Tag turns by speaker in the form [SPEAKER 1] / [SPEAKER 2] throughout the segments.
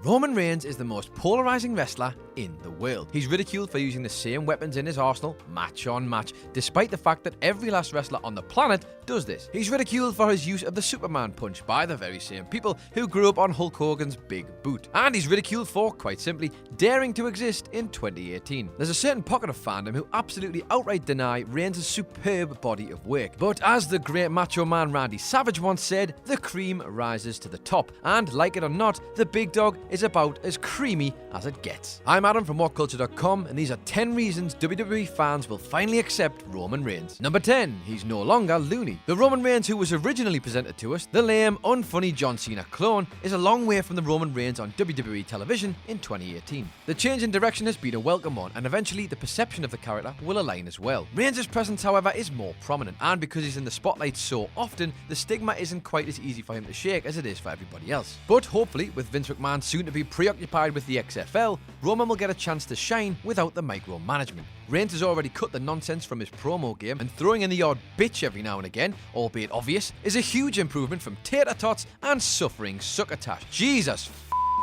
[SPEAKER 1] Roman Reigns is the most polarizing wrestler in the world. He's ridiculed for using the same weapons in his arsenal, match on match, despite the fact that every last wrestler on the planet does this. He's ridiculed for his use of the Superman punch by the very same people who grew up on Hulk Hogan's big boot. And he's ridiculed for, quite simply, daring to exist in 2018. There's a certain pocket of fandom who absolutely outright deny Reigns' superb body of work. But as the great macho man Randy Savage once said, the cream rises to the top. And like it or not, the big dog is about as creamy as it gets. I'm Adam from WhatCulture.com, and these are 10 reasons WWE fans will finally accept Roman Reigns. Number 10, he's no longer loony. The Roman Reigns who was originally presented to us, the lame, unfunny John Cena clone, is a long way from the Roman Reigns on WWE television in 2018. The change in direction has been a welcome one, and eventually the perception of the character will align as well. Reigns' presence, however, is more prominent, and because he's in the spotlight so often, the stigma isn't quite as easy for him to shake as it is for everybody else. But hopefully, with Vince McMahon soon to be preoccupied with the XFL, Roman will get a chance to shine without the micromanagement. Reigns has already cut the nonsense from his promo game, and throwing in the odd bitch every now and again, albeit obvious, is a huge improvement from tater tots and suffering succotash. Jesus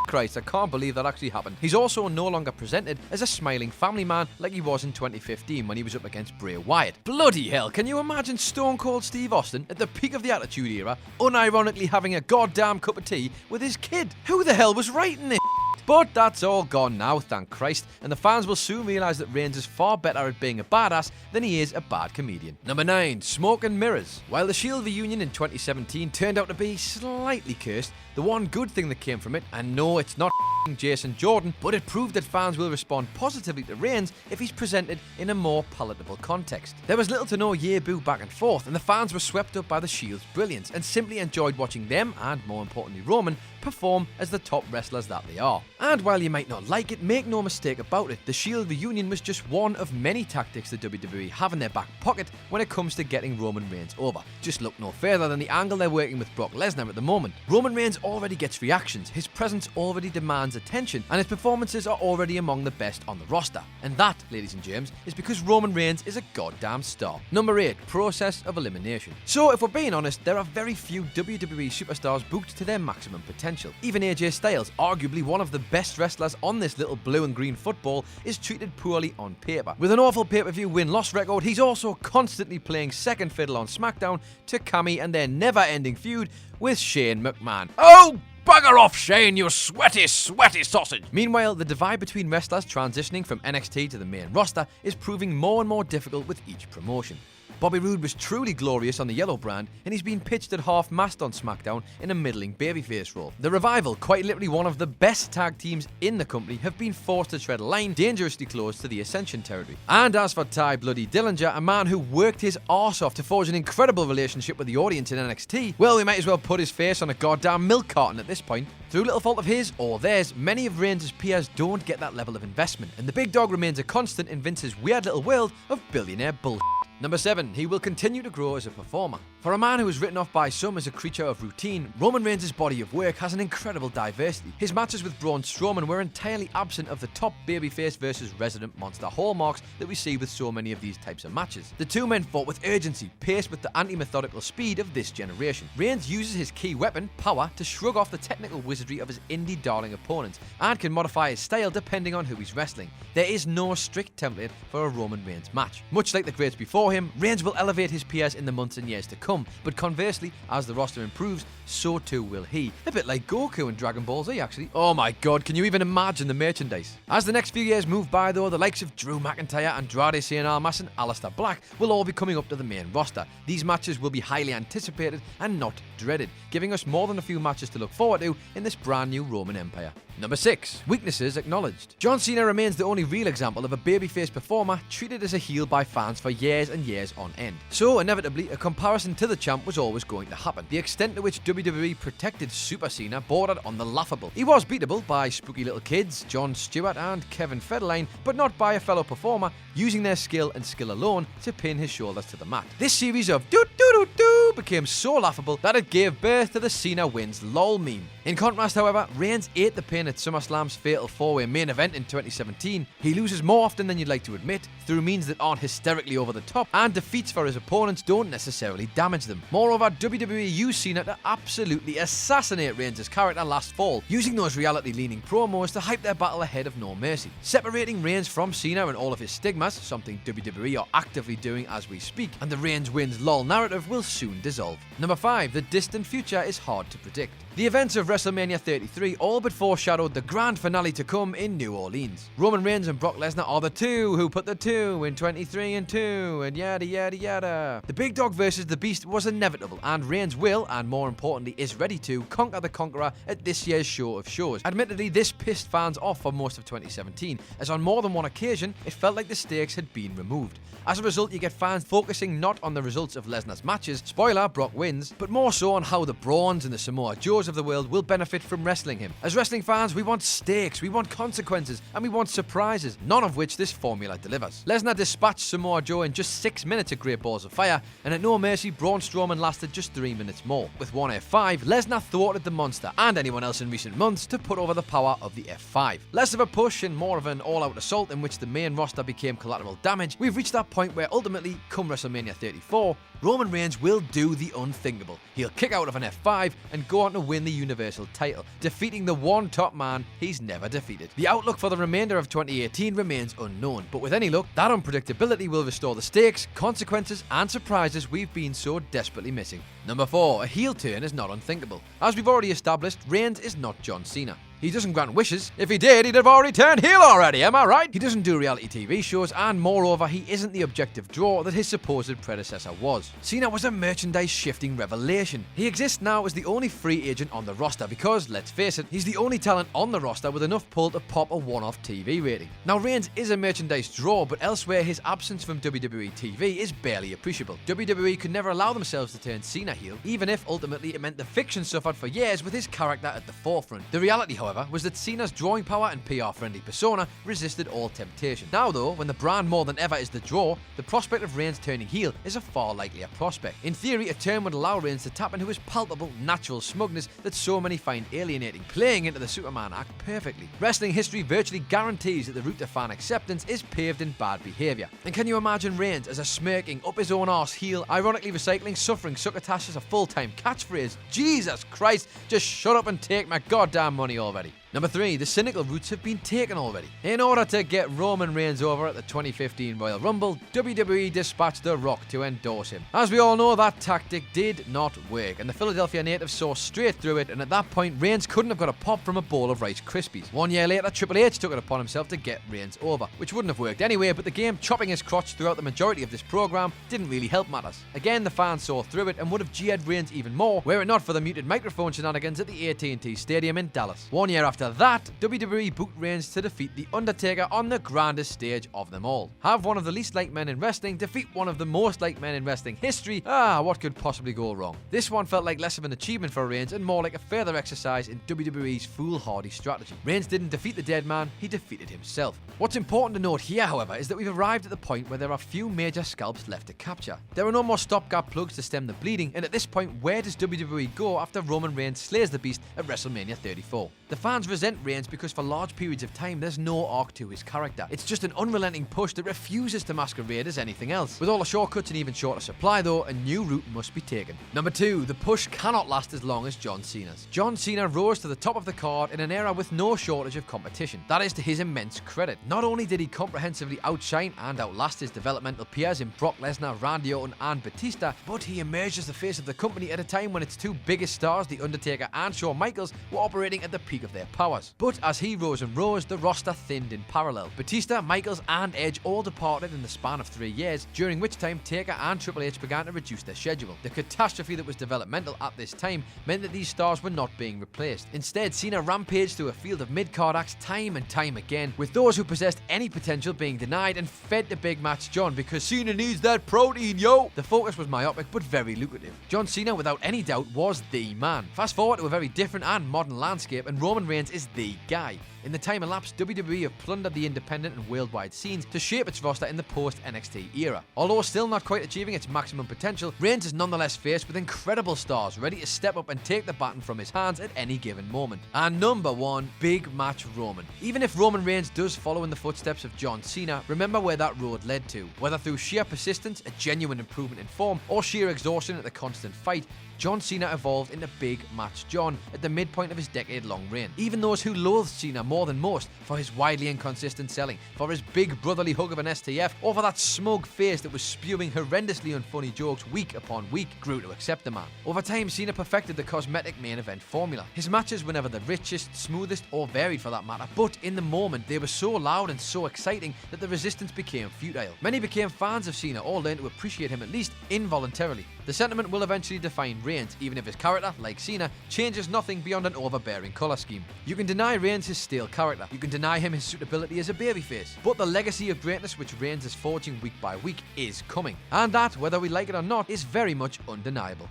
[SPEAKER 1] Christ, I can't believe that actually happened. He's also no longer presented as a smiling family man like he was in 2015 when he was up against Bray Wyatt. Bloody hell, can you imagine Stone Cold Steve Austin at the peak of the Attitude Era, unironically having a goddamn cup of tea with his kid? Who the hell was writing this? But that's all gone now, thank Christ, and the fans will soon realise that Reigns is far better at being a badass than he is a bad comedian. Number 9, smoke and mirrors. While the Shield reunion in 2017 turned out to be slightly cursed, the one good thing that came from it, and no, it's not Jason Jordan, but it proved that fans will respond positively to Reigns if he's presented in a more palatable context. There was little to no year-boo back and forth, and the fans were swept up by the Shield's brilliance and simply enjoyed watching them, and more importantly Roman, perform as the top wrestlers that they are. And while you might not like it, make no mistake about it, the Shield reunion was just one of many tactics the WWE have in their back pocket when it comes to getting Roman Reigns over. Just look no further than the angle they're working with Brock Lesnar at the moment. Roman Reigns already gets reactions, his presence already demands attention, and his performances are already among the best on the roster. And that, ladies and germs, is because Roman Reigns is a goddamn star. Number 8, process of elimination. So if we're being honest, there are very few WWE superstars booked to their maximum potential. Even AJ Styles, arguably one of the best wrestlers on this little blue and green football, is treated poorly on paper. With an awful pay-per-view win-loss record, he's also constantly playing second fiddle on SmackDown to Cammy and their never-ending feud with Shane McMahon. Oh! Bugger off, Shane, you sweaty sausage! Meanwhile, the divide between wrestlers transitioning from NXT to the main roster is proving more and more difficult with each promotion. Bobby Roode was truly glorious on the yellow brand, and he's been pitched at half-mast on SmackDown in a middling babyface role. The Revival, quite literally one of the best tag teams in the company, have been forced to tread a line dangerously close to the Ascension territory. And as for Ty Bloody Dillinger, a man who worked his arse off to forge an incredible relationship with the audience in NXT, well, we might as well put his face on a goddamn milk carton at this point. Through little fault of his or theirs, many of Reigns' peers don't get that level of investment, and the big dog remains a constant in Vince's weird little world of billionaire bullshit. Number 7, he will continue to grow as a performer. For a man who was written off by some as a creature of routine, Roman Reigns' body of work has an incredible diversity. His matches with Braun Strowman were entirely absent of the top babyface versus resident monster hallmarks that we see with so many of these types of matches. The two men fought with urgency, paced with the anti-methodical speed of this generation. Reigns uses his key weapon, power, to shrug off the technical wizardry of his indie darling opponents, and can modify his style depending on who he's wrestling. There is no strict template for a Roman Reigns match. Much like the greats before him, Reigns will elevate his peers in the months and years to come, but conversely, as the roster improves, so too will he. A bit like Goku in Dragon Ball Z, actually. Oh my god, can you even imagine the merchandise? As the next few years move by though, the likes of Drew McIntyre, Andrade Cien Almas and Aleister Black will all be coming up to the main roster. These matches will be highly anticipated and not dreaded, giving us more than a few matches to look forward to in this brand new Roman Empire. Number 6, weaknesses acknowledged. John Cena remains the only real example of a babyface performer treated as a heel by fans for years and years on end. So inevitably, a comparison to the champ was always going to happen. The extent to which WWE protected Super Cena bordered on the laughable. He was beatable by spooky little kids, Jon Stewart and Kevin Federline, but not by a fellow performer using their skill and skill alone to pin his shoulders to the mat. This series of do-do-do-do became so laughable that it gave birth to the Cena wins lol meme. In contrast, however, Reigns ate the pain at SummerSlam's Fatal 4-Way main event in 2017. He loses more often than you'd like to admit, through means that aren't hysterically over the top, and defeats for his opponents don't necessarily damage them. Moreover, WWE used Cena to absolutely assassinate Reigns' character last fall, using those reality-leaning promos to hype their battle ahead of No Mercy. Separating Reigns from Cena and all of his stigmas, something WWE are actively doing as we speak, and the Reigns wins lol narrative will soon dissolve. Number 5. The distant future is hard to predict. The events of WrestleMania 33 all but foreshadowed the grand finale to come in New Orleans. Roman Reigns and Brock Lesnar are the two who put the 2 in 23 and 2 and yada yada yada. The Big Dog versus the Beast was inevitable, and Reigns will, and more importantly is ready to, conquer the Conqueror at this year's show of shows. Admittedly, this pissed fans off for most of 2017, as on more than one occasion it felt like the stakes had been removed. As a result, you get fans focusing not on the results of Lesnar's matches, spoiler, Brock wins, but more so on how the Brawns and the Samoa Joes of the world will benefit from wrestling him. As wrestling fans, we want stakes, we want consequences, and we want surprises, none of which this formula delivers. Lesnar dispatched Samoa Joe in just 6 minutes at Great Balls of Fire, and at No Mercy, Braun Strowman lasted just 3 minutes more. With one F5, Lesnar thwarted the monster, and anyone else in recent months, to put over the power of the F5. Less of a push and more of an all-out assault in which the main roster became collateral damage, we've reached that point where ultimately, come WrestleMania 34, Roman Reigns will do the unthinkable. He'll kick out of an F5 and go on to win the Universal title, defeating the one top man he's never defeated. The outlook for the remainder of 2018 remains unknown, but with any luck, that unpredictability will restore the stakes, consequences, and surprises we've been so desperately missing. Number 4. A heel turn is not unthinkable. As we've already established, Reigns is not John Cena. He doesn't grant wishes. If he did, he'd have already turned heel already, am I right? He doesn't do reality TV shows, and moreover, he isn't the objective draw that his supposed predecessor was. Cena was a merchandise-shifting revelation. He exists now as the only free agent on the roster because, let's face it, he's the only talent on the roster with enough pull to pop a one-off TV rating. Now, Reigns is a merchandise draw, but elsewhere his absence from WWE TV is barely appreciable. WWE could never allow themselves to turn Cena heel, even if ultimately it meant the fiction suffered for years with his character at the forefront. The reality, however, was that Cena's drawing power and PR-friendly persona resisted all temptation. Now though, when the brand more than ever is the draw, the prospect of Reigns turning heel is a far likelier prospect. In theory, a turn would allow Reigns to tap into his palpable, natural smugness that so many find alienating, playing into the Superman act perfectly. Wrestling history virtually guarantees that the route to fan acceptance is paved in bad behaviour. And can you imagine Reigns as a smirking, up his own arse heel, ironically recycling suffering succotash as a full-time catchphrase? Jesus Christ, just shut up and take my goddamn money already. Number 3. The cynical routes have been taken already. In order to get Roman Reigns over at the 2015 Royal Rumble, WWE dispatched The Rock to endorse him. As we all know, that tactic did not work, and the Philadelphia native saw straight through it, and at that point, Reigns couldn't have got a pop from a bowl of Rice Krispies. 1 year later, Triple H took it upon himself to get Reigns over, which wouldn't have worked anyway, but the game chopping his crotch throughout the majority of this program didn't really help matters. Again, the fans saw through it and would have jeered Reigns even more, were it not for the muted microphone shenanigans at the AT&T Stadium in Dallas. 1 year after that, WWE booked Reigns to defeat The Undertaker on the grandest stage of them all. Have one of the least liked men in wrestling defeat one of the most liked men in wrestling history. What could possibly go wrong? This one felt like less of an achievement for Reigns and more like a further exercise in WWE's foolhardy strategy. Reigns didn't defeat the dead man, he defeated himself. What's important to note here, however, is that we've arrived at the point where there are few major scalps left to capture. There are no more stopgap plugs to stem the bleeding, and at this point, where does WWE go after Roman Reigns slays the Beast at WrestleMania 34? The fans resent Reigns because for large periods of time there's no arc to his character. It's just an unrelenting push that refuses to masquerade as anything else. With all the shortcuts in even shorter supply though, a new route must be taken. Number 2. The push cannot last as long as John Cena's. John Cena rose to the top of the card in an era with no shortage of competition. That is to his immense credit. Not only did he comprehensively outshine and outlast his developmental peers in Brock Lesnar, Randy Orton and Batista, but he emerged as the face of the company at a time when its two biggest stars, The Undertaker and Shawn Michaels, were operating at the peak of their powers. But as he rose and rose, the roster thinned in parallel. Batista, Michaels and Edge all departed in the span of 3 years, during which time Taker and Triple H began to reduce their schedule. The catastrophe that was developmental at this time meant that these stars were not being replaced. Instead, Cena rampaged through a field of mid-card acts time and time again, with those who possessed any potential being denied and fed to Big Match John because Cena needs that protein, yo! The focus was myopic but very lucrative. John Cena, without any doubt, was the man. Fast forward to a very different and modern landscape, and Roman Reigns is the guy. In the time elapsed, WWE have plundered the independent and worldwide scenes to shape its roster in the post-NXT era. Although still not quite achieving its maximum potential, Reigns is nonetheless faced with incredible stars ready to step up and take the baton from his hands at any given moment. And number 1, Big Match Roman. Even if Roman Reigns does follow in the footsteps of John Cena, remember where that road led to. Whether through sheer persistence, a genuine improvement in form, or sheer exhaustion at the constant fight, John Cena evolved into Big Match John at the midpoint of his decade-long reign. Even those who loathed Cena more than most for his widely inconsistent selling, for his big brotherly hug of an STF, or for that smug face that was spewing horrendously unfunny jokes week upon week, grew to accept the man. Over time, Cena perfected the cosmetic main event formula. His matches were never the richest, smoothest, or varied for that matter, but in the moment they were so loud and so exciting that the resistance became futile. Many became fans of Cena or learned to appreciate him, at least involuntarily. The sentiment will eventually define Reigns, even if his character, like Cena, changes nothing beyond an overbearing colour scheme. You can deny Reigns his stale character, you can deny him his suitability as a babyface, but the legacy of greatness which Reigns is forging week by week is coming. And that, whether we like it or not, is very much undeniable.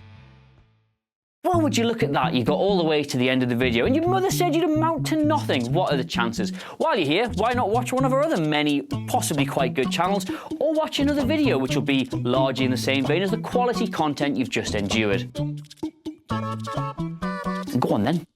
[SPEAKER 2] Well, would you look at that? You got all the way to the end of the video and your mother said you'd amount to nothing. What are the chances? While you're here, why not watch one of our other many, possibly quite good channels, or watch another video which will be largely in the same vein as the quality content you've just endured. Go on then.